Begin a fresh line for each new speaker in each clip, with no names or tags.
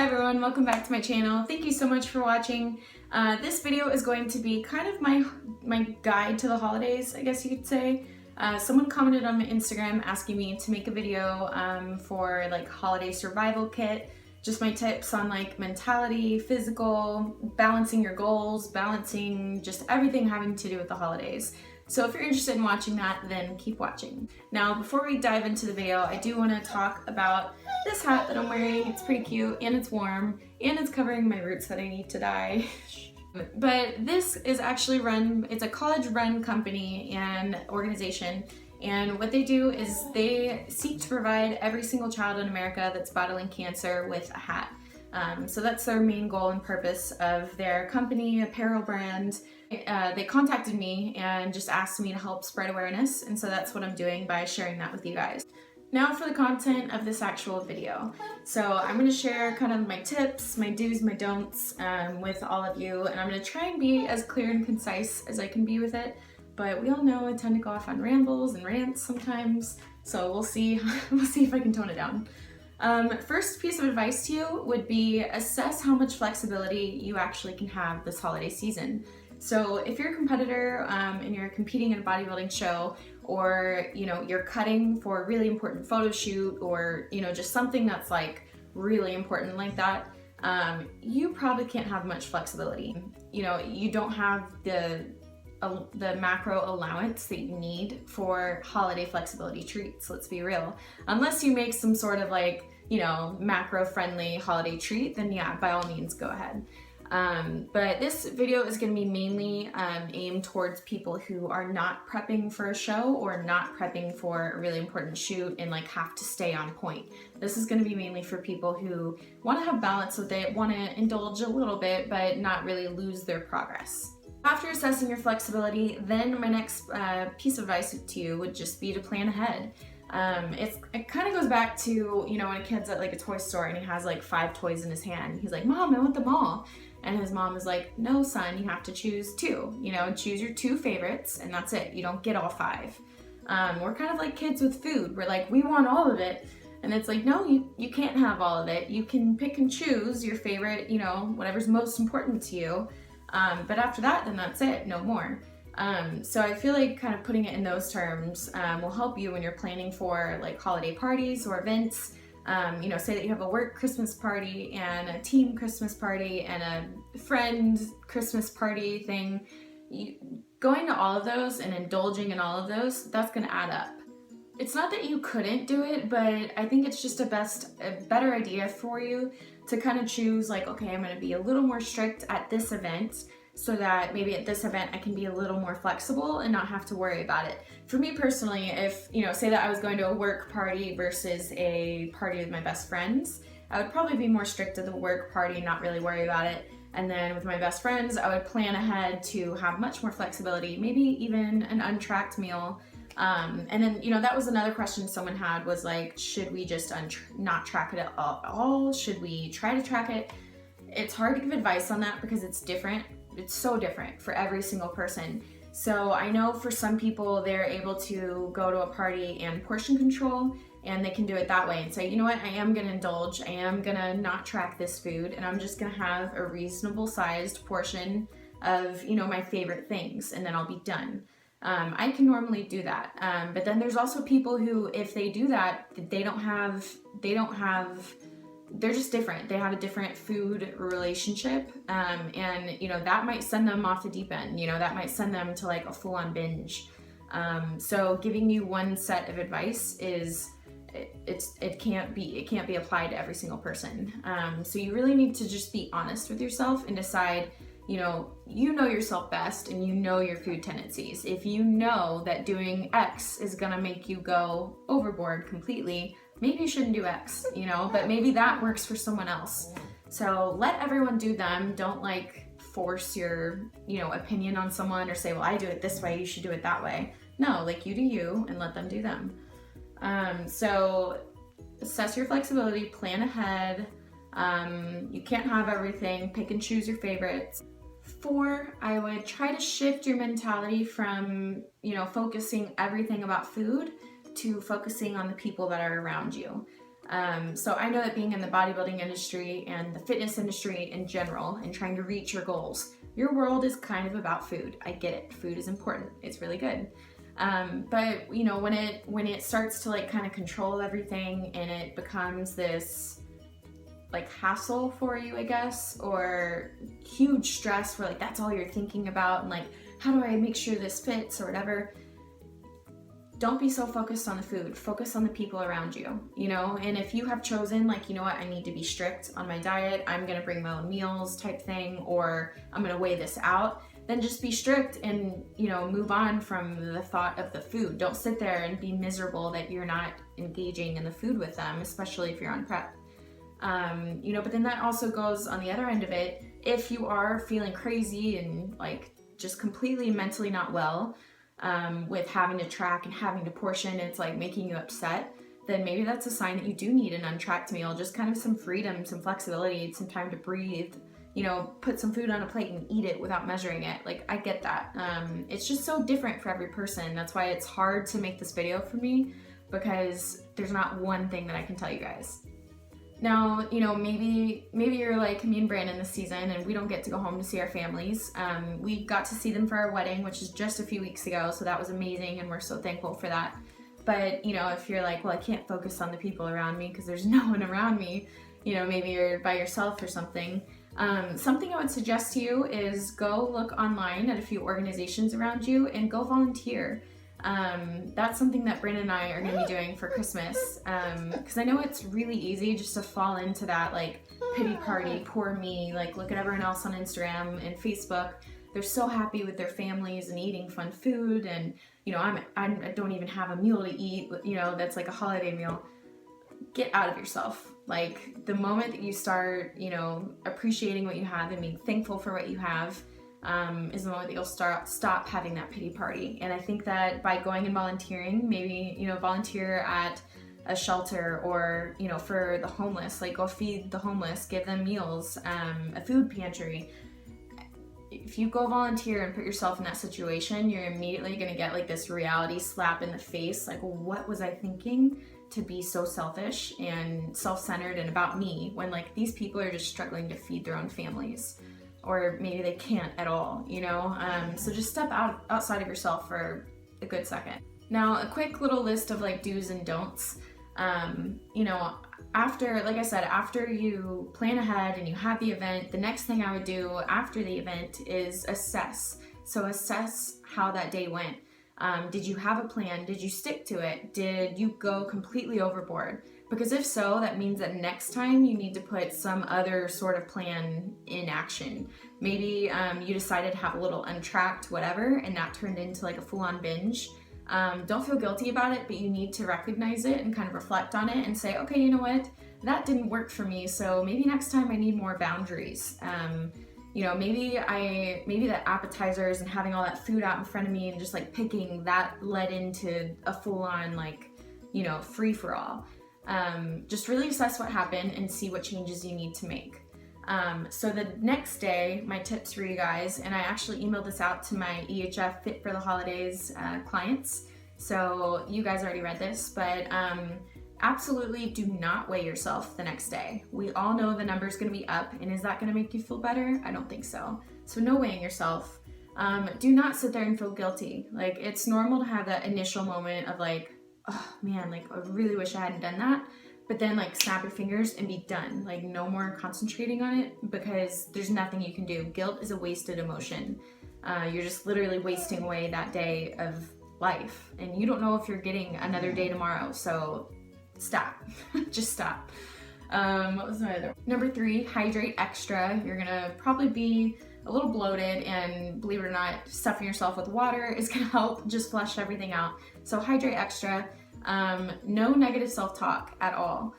Hi everyone, welcome back to my channel. Thank you so much for watching. This video is going to be kind of my guide to the holidays, I guess you could say. Someone commented on my Instagram asking me to make a video for like holiday survival kit, just my tips on like mentality, physical, balancing your goals, balancing just everything having to do with the holidays. So if you're interested in watching that, then keep watching. Now, before we dive into the video, I do want to talk about this hat that I'm wearing. It's pretty cute and it's warm and it's covering my roots that I need to dye. But this is actually it's a college run company and organization. And what they do is they seek to provide every single child in America that's battling cancer with a hat. So that's their main goal and purpose of their company, apparel brand. They contacted me and just asked me to help spread awareness, and so that's what I'm doing by sharing that with you guys. Now for the content of this actual video. So I'm going to share kind of my tips, my do's, my don'ts with all of you, and I'm going to try and be as clear and concise as I can be with it, but we all know I tend to go off on rambles and rants sometimes, so we'll see if I can tone it down. First piece of advice to you would be assess how much flexibility you actually can have this holiday season. So if you're a competitor and you're competing in a bodybuilding show, or you're cutting for a really important photo shoot, or just something that's like really important like that, you probably can't have much flexibility. You don't have the macro allowance that you need for holiday flexibility treats, let's be real. Unless you make some sort of like, macro friendly holiday treat, then yeah, by all means go ahead. But this video is going to be mainly aimed towards people who are not prepping for a show or not prepping for a really important shoot and like have to stay on point. This is going to be mainly for people who want to have balance with it, want to indulge a little bit, but not really lose their progress. After assessing your flexibility, then my next piece of advice to you would just be to plan ahead. It kind of goes back to, when a kid's at like a toy store and he has like 5 toys in his hand. He's like, "Mom, I want them all." And his mom is like, "No, son, you have to choose 2. Choose your 2 favorites and that's it. You don't get all 5. We're kind of like kids with food. We're like, we want all of it. And it's like, no, you can't have all of it. You can pick and choose your favorite, whatever's most important to you. But after that, then that's it, no more. So I feel like kind of putting it in those terms will help you when you're planning for like holiday parties or events. Say that you have a work Christmas party and a team Christmas party and a friend Christmas party thing. Going to all of those and indulging in all of those, that's going to add up. It's not that you couldn't do it, but I think it's just a better idea for you to kind of choose like, okay, I'm going to be a little more strict at this event, so that maybe at this event I can be a little more flexible and not have to worry about it. For me personally, if, say that I was going to a work party versus a party with my best friends, I would probably be more strict at the work party and not really worry about it. And then with my best friends, I would plan ahead to have much more flexibility, maybe even an untracked meal. And then, that was another question someone had, was like, should we just not track it at all? Should we try to track it? It's hard to give advice on that because it's different. It's so different for every single person. So I know for some people, they're able to go to a party and portion control, and they can do it that way and say, you know what, I am going to indulge. I am going to not track this food, and I'm just going to have a reasonable sized portion of, my favorite things, and then I'll be done. I can normally do that. But then there's also people who, if they do that, they're just different. They have a different food relationship. And that might send them off the deep end. That might send them to like a full-on binge. So giving you one set of advice it can't be applied to every single person. So you really need to just be honest with yourself and decide, you know yourself best, and you know your food tendencies. If you know that doing X is gonna make you go overboard completely, maybe you shouldn't do X, but maybe that works for someone else. So let everyone do them. Don't like force your, opinion on someone or say, well, I do it this way, you should do it that way. No, like you do you and let them do them. So assess your flexibility, plan ahead. You can't have everything, pick and choose your favorites. 4, I would try to shift your mentality from, focusing everything about food to focusing on the people that are around you. So I know that being in the bodybuilding industry and the fitness industry in general and trying to reach your goals, your world is kind of about food. I get it. Food is important. It's really good. But you know, when it starts to like kind of control everything and it becomes this like hassle for you, I guess, or huge stress where like that's all you're thinking about and like, how do I make sure this fits or whatever? Don't be so focused on the food. Focus on the people around you, you know? And if you have chosen, like, you know what, I need to be strict on my diet, I'm gonna bring my own meals type thing, or I'm gonna weigh this out, then just be strict and, you know, move on from the thought of the food. Don't sit there and be miserable that you're not engaging in the food with them, especially if you're on prep. You know, but then that also goes on the other end of it. If you are feeling crazy and like just completely mentally not well, with having to track and having to portion, it's like making you upset, then maybe that's a sign that you do need an untracked meal, just kind of some freedom, some flexibility, some time to breathe, you know, put some food on a plate and eat it without measuring it. Like, I get that. It's just so different for every person. That's why it's hard to make this video for me, because there's not one thing that I can tell you guys. Now, you know, maybe you're like me and Brandon this season and we don't get to go home to see our families. We got to see them for our wedding, which is just a few weeks ago, so that was amazing and we're so thankful for that. But, you know, if you're like, well, I can't focus on the people around me because there's no one around me, you know, maybe you're by yourself or something. Something I would suggest to you is go look online at a few organizations around you and go volunteer. That's something that Brandon and I are going to be doing for Christmas, because I know it's really easy just to fall into that like pity party, poor me, like look at everyone else on Instagram and Facebook. They're so happy with their families and eating fun food, and you know, I don't even have a meal to eat, you know, that's like a holiday meal. Get out of yourself. Like, the moment that you start, you know, appreciating what you have and being thankful for what you have, is the moment that you'll stop having that pity party. And I think that by going and volunteering, maybe, you know, volunteer at a shelter, or, you know, for the homeless, like go feed the homeless, give them meals, a food pantry. If you go volunteer and put yourself in that situation, you're immediately going to get like this reality slap in the face. Like, what was I thinking to be so selfish and self-centered and about me when like these people are just struggling to feed their own families, or maybe they can't at all, you know? So just step outside of yourself for a good second. Now, a quick little list of like do's and don'ts. You know, after, like I said, after you plan ahead and you have the event, the next thing I would do after the event is assess. So assess how that day went. Did you have a plan? Did you stick to it? Did you go completely overboard? Because if so, that means that next time you need to put some other sort of plan in action. Maybe you decided to have a little untracked whatever, and that turned into like a full-on binge. Don't feel guilty about it, but you need to recognize it and kind of reflect on it and say, okay, you know what? That didn't work for me, so maybe next time I need more boundaries. You know, maybe the appetizers and having all that food out in front of me and just like picking, that led into a full-on like, you know, free-for-all. Just really assess what happened and see what changes you need to make. So the next day, my tips for you guys, and I actually emailed this out to my EHF Fit for the Holidays clients, so you guys already read this, but absolutely do not weigh yourself the next day. We all know the number's gonna be up, and is that gonna make you feel better? I don't think so. So no weighing yourself. Do not sit there and feel guilty. Like, it's normal to have that initial moment of like, oh man, like I really wish I hadn't done that. But then like snap your fingers and be done. Like, no more concentrating on it, because there's nothing you can do. Guilt is a wasted emotion. You're just literally wasting away that day of life, and you don't know if you're getting another day tomorrow. So stop. Just stop. What was my other? Number 3, hydrate extra. You're gonna probably be a little bloated, and believe it or not, stuffing yourself with water is gonna help just flush everything out. So hydrate extra. No negative self-talk at all.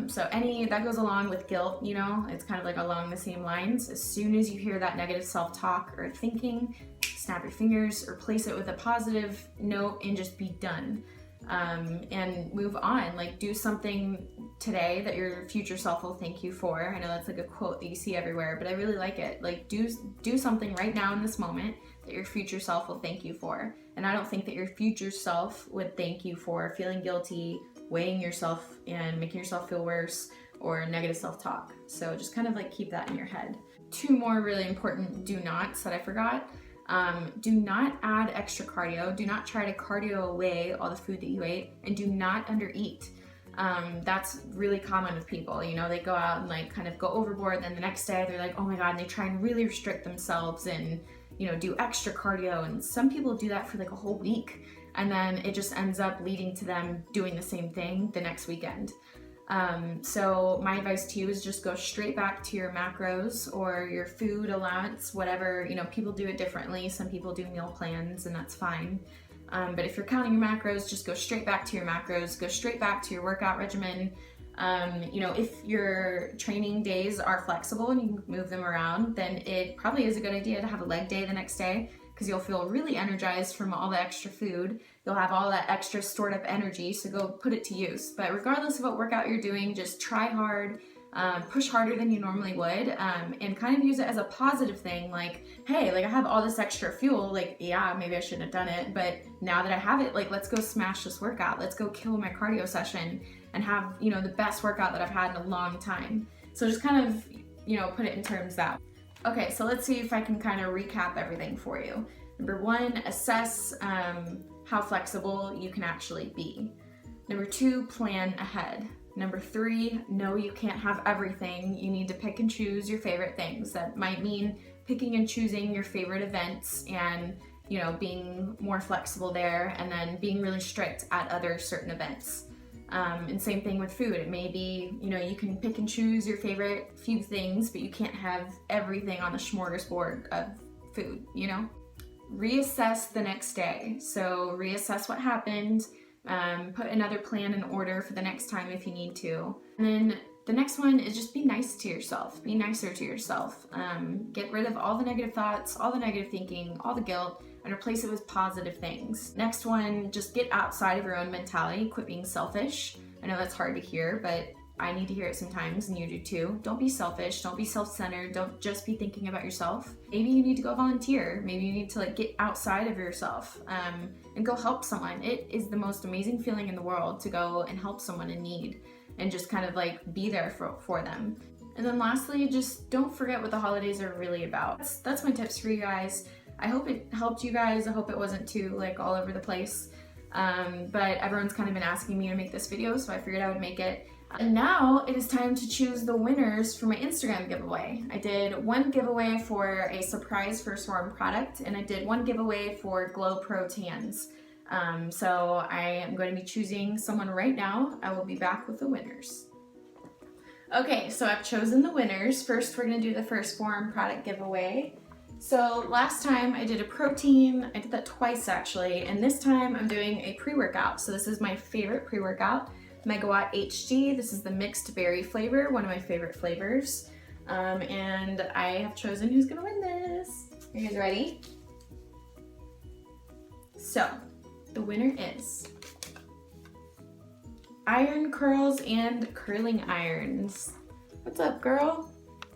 So that goes along with guilt, you know, it's kind of like along the same lines. As soon as you hear that negative self-talk or thinking, snap your fingers, replace it with a positive note, and just be done. And move on. Like, do something today that your future self will thank you for. I know that's like a quote that you see everywhere, but I really like it. Like, do something right now in this moment that your future self will thank you for. And I don't think that your future self would thank you for feeling guilty weighing yourself and making yourself feel worse or negative self-talk. So just kind of like keep that in your head. 2 more really important do nots that I forgot. Do not add extra cardio. Do not try to cardio away all the food that you ate, and do not undereat. That's really common with people. You know, they go out and like kind of go overboard, then the next day they're like, oh my God, and they try and really restrict themselves and, you know, do extra cardio. And some people do that for like a whole week, and then it just ends up leading to them doing the same thing the next weekend. So my advice to you is just go straight back to your macros or your food allowance, whatever. You know, people do it differently. Some people do meal plans, and that's fine. But if you're counting your macros, just go straight back to your macros, go straight back to your workout regimen. You know, if your training days are flexible and you can move them around, then it probably is a good idea to have a leg day the next day, because you'll feel really energized from all the extra food. You'll have all that extra stored up energy, so go put it to use. But regardless of what workout you're doing, just try hard, push harder than you normally would, and kind of use it as a positive thing. Like, hey, like I have all this extra fuel, like, yeah, maybe I shouldn't have done it, but now that I have it, like, let's go smash this workout. Let's go kill my cardio session and have, you know, the best workout that I've had in a long time. So just kind of, you know, put it in terms that. Okay, so let's see if I can kind of recap everything for you. Number 1, assess how flexible you can actually be. Number 2, plan ahead. Number 3, know you can't have everything. You need to pick and choose your favorite things. That might mean picking and choosing your favorite events and, you know, being more flexible there, and then being really strict at other certain events. And same thing with food. It may be, you know, you can pick and choose your favorite few things, but you can't have everything on the smorgasbord of food, you know? Reassess the next day. So reassess what happened, put another plan in order for the next time if you need to. And then the next one is just be nice to yourself. Be nicer to yourself. Get rid of all the negative thoughts, all the negative thinking, all the guilt, and replace it with positive things. Next one, just get outside of your own mentality. Quit being selfish. I know that's hard to hear, but I need to hear it sometimes, and you do too. Don't be selfish. Don't be self-centered. Don't just be thinking about yourself. Maybe you need to go volunteer. Maybe you need to like get outside of yourself and go help someone. It is the most amazing feeling in the world to go and help someone in need and just kind of like be there for them. And then lastly, just don't forget what the holidays are really about. That's my tips for you guys. I hope it helped you guys. I hope it wasn't too like all over the place. But everyone's kind of been asking me to make this video, so I figured I would make it. And now it is time to choose the winners for my Instagram giveaway. I did 1 giveaway for a surprise first warm product, and I did 1 giveaway for glowprotans. So I am going to be choosing someone right now. I will be back with the winners. Okay, so I've chosen the winners. First, we're going to do the first warm product giveaway. So last time I did a protein, I did that twice actually, and this time I'm doing a pre-workout. So this is my favorite pre-workout, Megawatt HG. This is the mixed berry flavor, one of my favorite flavors. And I have chosen who's gonna win this. Are you guys ready? So, the winner is Iron Curls and Curling Irons. What's up, girl?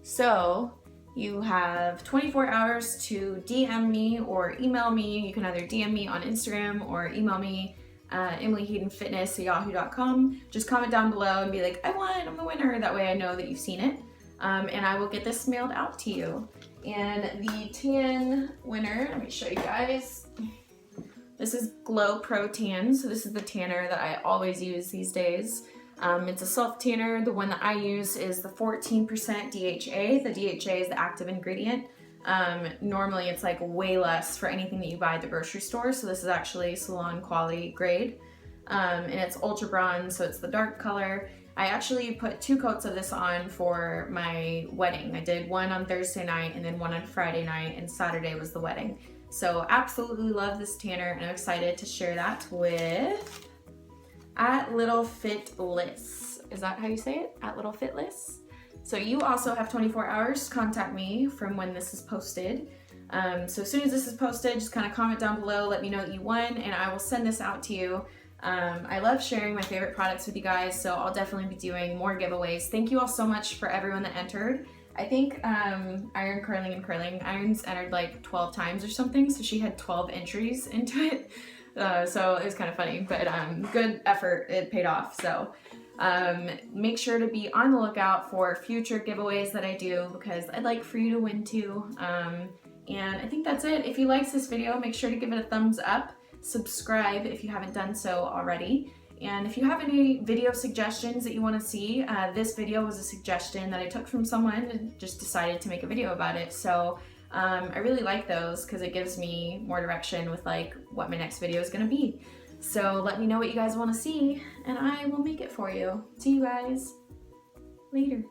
So, you have 24 hours to DM me or email me. You can either DM me on Instagram or email me, EmilyHaydenFitness@yahoo.com. Just comment down below and be like, I won, I'm the winner. That way I know that you've seen it. And I will get this mailed out to you. And the tan winner, let me show you guys. This is GLowprotans. So this is the tanner that I always use these days. It's a self tanner. The one that I use is the 14% DHA. The DHA is the active ingredient. Normally it's like way less for anything that you buy at the grocery store. So this is actually salon quality grade. And it's ultra bronze, so it's the dark color. I actually put 2 coats of this on for my wedding. I did one on Thursday night and then one on Friday night, and Saturday was the wedding. So absolutely love this tanner, and I'm excited to share that with @LittleFitLiss. Is that how you say it? @LittleFitLiss. So you also have 24 hours to contact me from when this is posted. So as soon as this is posted, just kind of comment down below, let me know that you won, and I will send this out to you. I love sharing my favorite products with you guys, so I'll definitely be doing more giveaways. Thank you all so much for everyone that entered. I think iron curling and curling irons entered like 12 times or something, so she had 12 entries into it. So it was kind of funny, but good effort, it paid off. So make sure to be on the lookout for future giveaways that I do, because I'd like for you to win too. And I think that's it. If you liked this video, make sure to give it a thumbs up, subscribe if you haven't done so already. And if you have any video suggestions that you want to see, this video was a suggestion that I took from someone and just decided to make a video about it. So I really like those because it gives me more direction with like what my next video is going to be. So let me know what you guys want to see and I will make it for you. See you guys later.